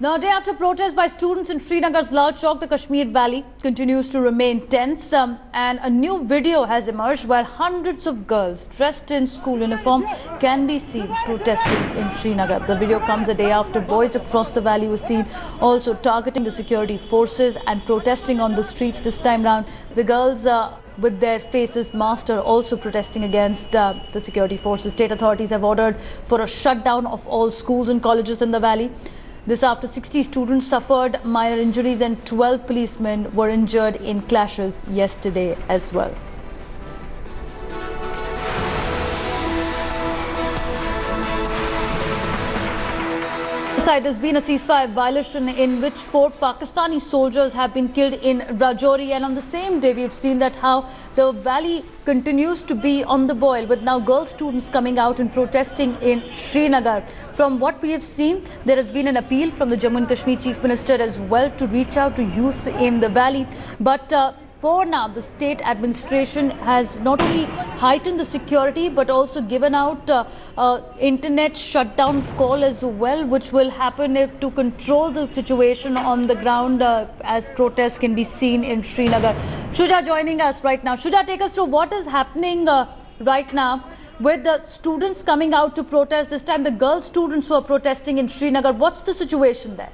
Now, a day after protests by students in Srinagar's Lal Chowk, the Kashmir Valley continues to remain tense, and a new video has emerged where hundreds of girls dressed in school uniform can be seen protesting in Srinagar. The video comes a day after boys across the valley were seen also targeting the security forces and protesting on the streets. This time round, the girls with their faces masked are also protesting against the security forces. State authorities have ordered for a shutdown of all schools and colleges in the valley. This after 60 students suffered minor injuries and 12 policemen were injured in clashes yesterday as well. There's been a ceasefire violation in which 4 Pakistani soldiers have been killed in Rajouri, and on the same day we've seen that how the valley continues to be on the boil, with now girl students coming out and protesting in Srinagar. From what we have seen, there has been an appeal from the Jammu and Kashmir Chief Minister as well to reach out to youth in the valley, but for now, the state administration has not only heightened the security but also given out internet shutdown call as well, which will happen to control the situation on the ground as protests can be seen in Srinagar. Shuja joining us right now. Shuja, take us through what is happening right now with the students coming out to protest. This time the girl students who are protesting in Srinagar. What's the situation there?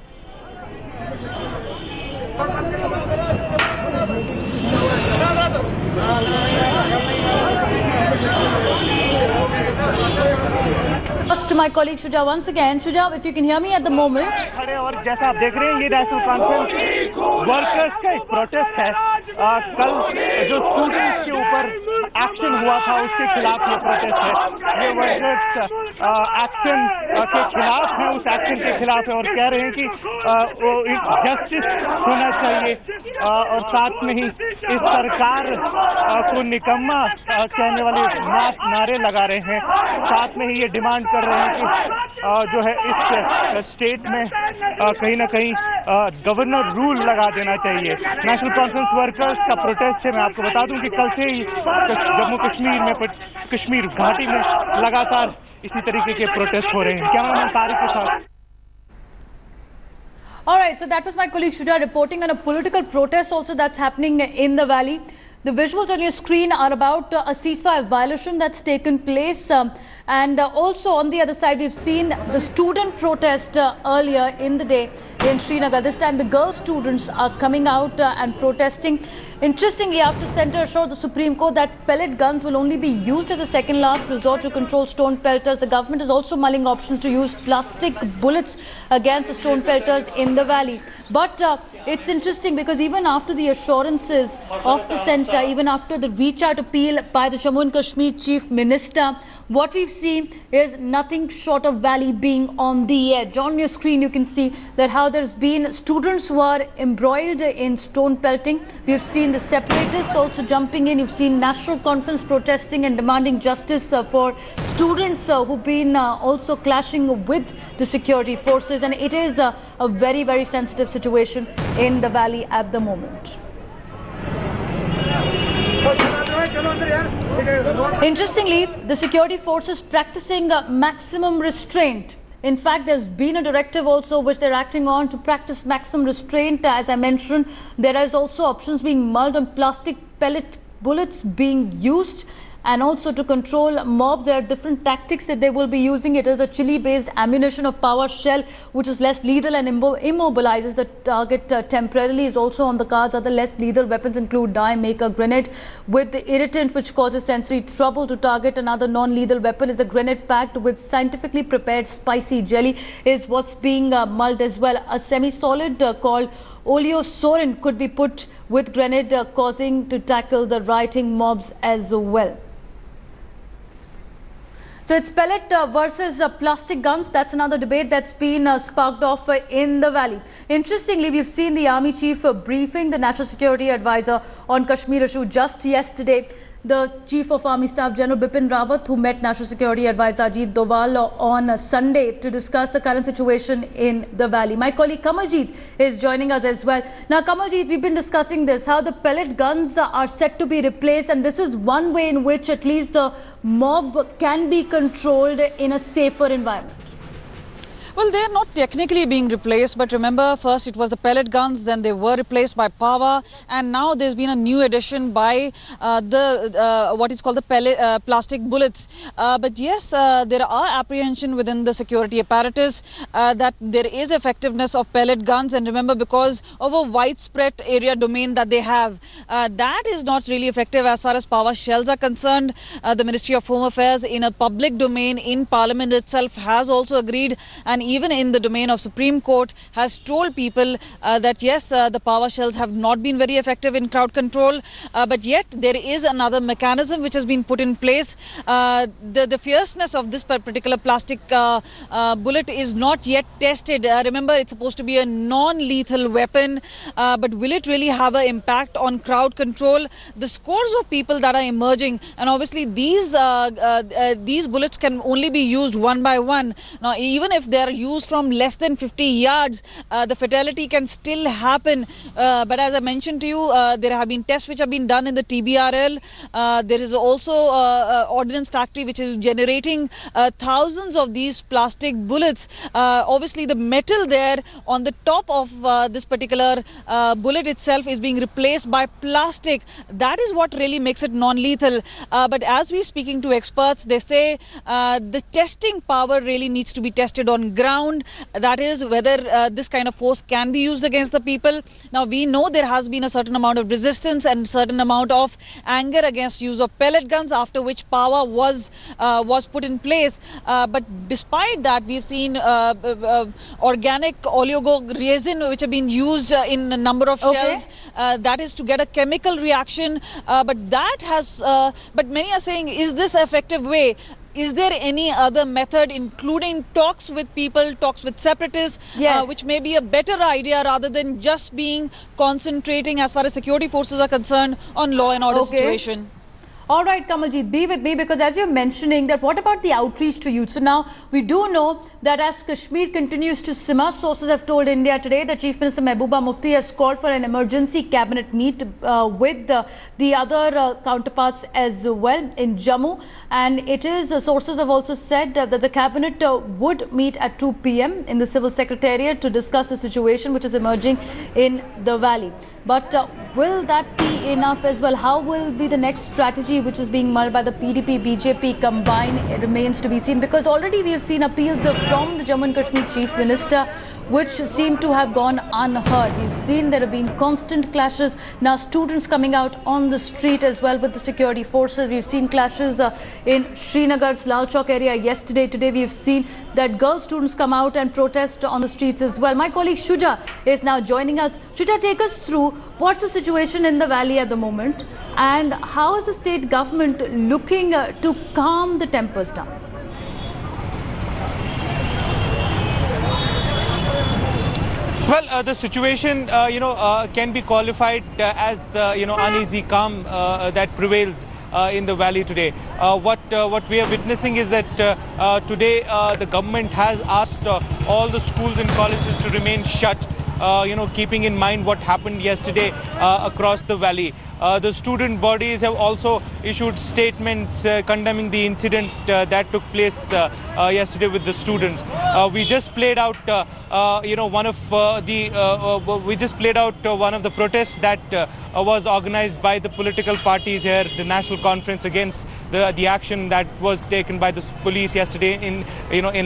To my colleague Shuja once again. Shuja, if you can hear me at the moment. और जैसा आप देख रहे हैं, ये national conference workers का एक protest है। कल जो स्टूडेंट्स के ऊपर एक्शन हुआ था उसके खिलाफ ये प्रोटेस्ट है। ये वर्कर्स एक्शन के खिलाफ है, उस एक्शन के खिलाफ है और कह रहे हैं कि जस्टिस होना चाहिए और साथ में ही इस सरकार को निकम्मा कहने वाले नारे लगा रहे हैं। साथ में ही ये डिमांड कर रहे हैं कि जो है इस स्टेट में कहीं ना कहीं गवर्नर रूल लगा देना चाहिए। नेशनल कॉन्फ्रेंस वर्कर्स का प्रोटेस्ट है। मैं आपको बता दूं कि कल से ही जम्मू कश्मीर में कश्मीर घाटी में लगातार इसी तरीके के प्रोटेस्ट हो रहे हैं। कैमरामैन तारिक के साथ। All right, so that was my colleague Shuja reporting on a political protest also that's happening in the valley. The visuals on your screen are about a ceasefire violation that's taken place. And also on the other side, we've seen the student protest earlier in the day in Srinagar. This time the girl students are coming out and protesting. Interestingly, after Centre assured the Supreme Court that pellet guns will only be used as a second last resort to control stone pelters, the government is also mulling options to use plastic bullets against the stone pelters in the valley. But it's interesting because even after the assurances of the Centre, even after the reach out appeal by the Jammu and Kashmir Chief Minister, what we've seen is nothing short of valley being on the edge. On your screen, you can see that how there's been students who are embroiled in stone pelting. We've seen the separatists also jumping in. You've seen National Conference protesting and demanding justice for students who've been also clashing with the security forces. And it is a very, very sensitive situation in the valley at the moment. Interestingly, the security forces practicing maximum restraint. In fact, there's been a directive also which they're acting on to practice maximum restraint. As I mentioned, there is also options being mulled on plastic pellet bullets being used. And also to control mob, there are different tactics that they will be using. It is a chili-based ammunition of power shell, which is less lethal and immobilizes the target temporarily, is also on the cards. Other less lethal weapons include dye-maker grenade with the irritant, which causes sensory trouble to target. Another non-lethal weapon is a grenade packed with scientifically prepared spicy jelly, is what's being mulled as well. A semi-solid called oleosorin could be put with grenade, causing to tackle the rioting mobs as well. So it's pellet versus plastic guns. That's another debate that's been sparked off in the valley. Interestingly, we've seen the Army Chief briefing the National Security Advisor on Kashmir issue just yesterday. The Chief of Army Staff General Bipin Rawat, who met National Security Advisor Ajit Doval on Sunday to discuss the current situation in the valley. My colleague Kamaljeet is joining us as well. Now, Kamaljeet, we've been discussing this, how the pellet guns are set to be replaced, and this is one way in which at least the mob can be controlled in a safer environment. Well, they're not technically being replaced, but remember, first it was the pellet guns, then they were replaced by power, and now there's been a new addition by what is called the pellet, plastic bullets. But yes, there are apprehension within the security apparatus that there is effectiveness of pellet guns, and remember, because of a widespread area domain that they have, that is not really effective as far as power shells are concerned. The Ministry of Home Affairs in a public domain in Parliament itself has also agreed, and even in the domain of Supreme Court has told people that yes, the power shells have not been very effective in crowd control, but yet there is another mechanism which has been put in place. The fierceness of this particular plastic bullet is not yet tested. Remember, it's supposed to be a non-lethal weapon, but will it really have an impact on crowd control? The scores of people that are emerging, and obviously these bullets can only be used one by one. Now, even if they are used from less than 50 yards, the fatality can still happen. But as I mentioned to you, there have been tests which have been done in the TBRL. There is also ordnance factory which is generating thousands of these plastic bullets. Obviously, the metal there on the top of this particular bullet itself is being replaced by plastic. That is what really makes it non-lethal. But as we're speaking to experts, they say the testing power really needs to be tested on ground. That is whether this kind of force can be used against the people. Now, we know there has been a certain amount of resistance and certain amount of anger against use of pellet guns, after which power was put in place. But despite that, we've seen organic oligo resin which have been used in a number of shells. That is to get a chemical reaction. But that has, but many are saying, is this an effective way? Is there any other method, including talks with people, talks with separatists, which may be a better idea rather than just being concentrating as far as security forces are concerned on law and order situation? All right, Kamaljeet, be with me, because as you're mentioning that, what about the outreach to youth? So now we do know that as Kashmir continues to simmer, sources have told India today that Chief Minister Mehbooba Mufti has called for an emergency cabinet meet with the other counterparts as well in Jammu. And it is, sources have also said that the cabinet would meet at 2 p.m. in the civil secretariat to discuss the situation which is emerging in the valley. But will that be enough as well? How will be the next strategy which is being mulled by the PDP, BJP combined? It remains to be seen, because already we have seen appeals from the Jammu and Kashmir Chief Minister which seem to have gone unheard. We've seen there have been constant clashes. Now students coming out on the street as well with the security forces. We've seen clashes in Srinagar's Lal Chowk area yesterday. Today we've seen that girl students come out and protest on the streets as well. My colleague Shuja is now joining us. Shuja, take us through what's the situation in the valley at the moment, and how is the state government looking to calm the tempers down? Well, the situation, can be qualified as, uneasy calm that prevails in the valley today. What we are witnessing is that today the government has asked all the schools and colleges to remain shut, keeping in mind what happened yesterday across the valley. The student bodies have also issued statements condemning the incident that took place yesterday with the students. We just played out, one of the protests that was organized by the political parties here, the National Conference against the action that was taken by the police yesterday in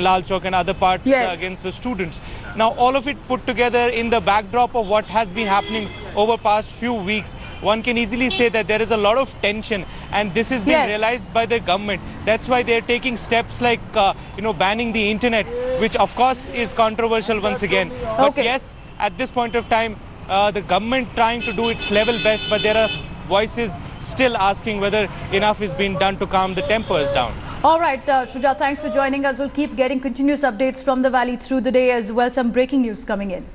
Lal Chowk and other parts against the students. Now, all of it put together in the backdrop of what has been happening over past few weeks, one can easily say that there is a lot of tension, and this is being realized by the government. That's why they are taking steps like, banning the internet, which of course is controversial once again. But yes, at this point of time, the government trying to do its level best, but there are voices still asking whether enough is being done to calm the tempers down. All right, Shuja, thanks for joining us. We'll keep getting continuous updates from the valley through the day as well. Some breaking news coming in.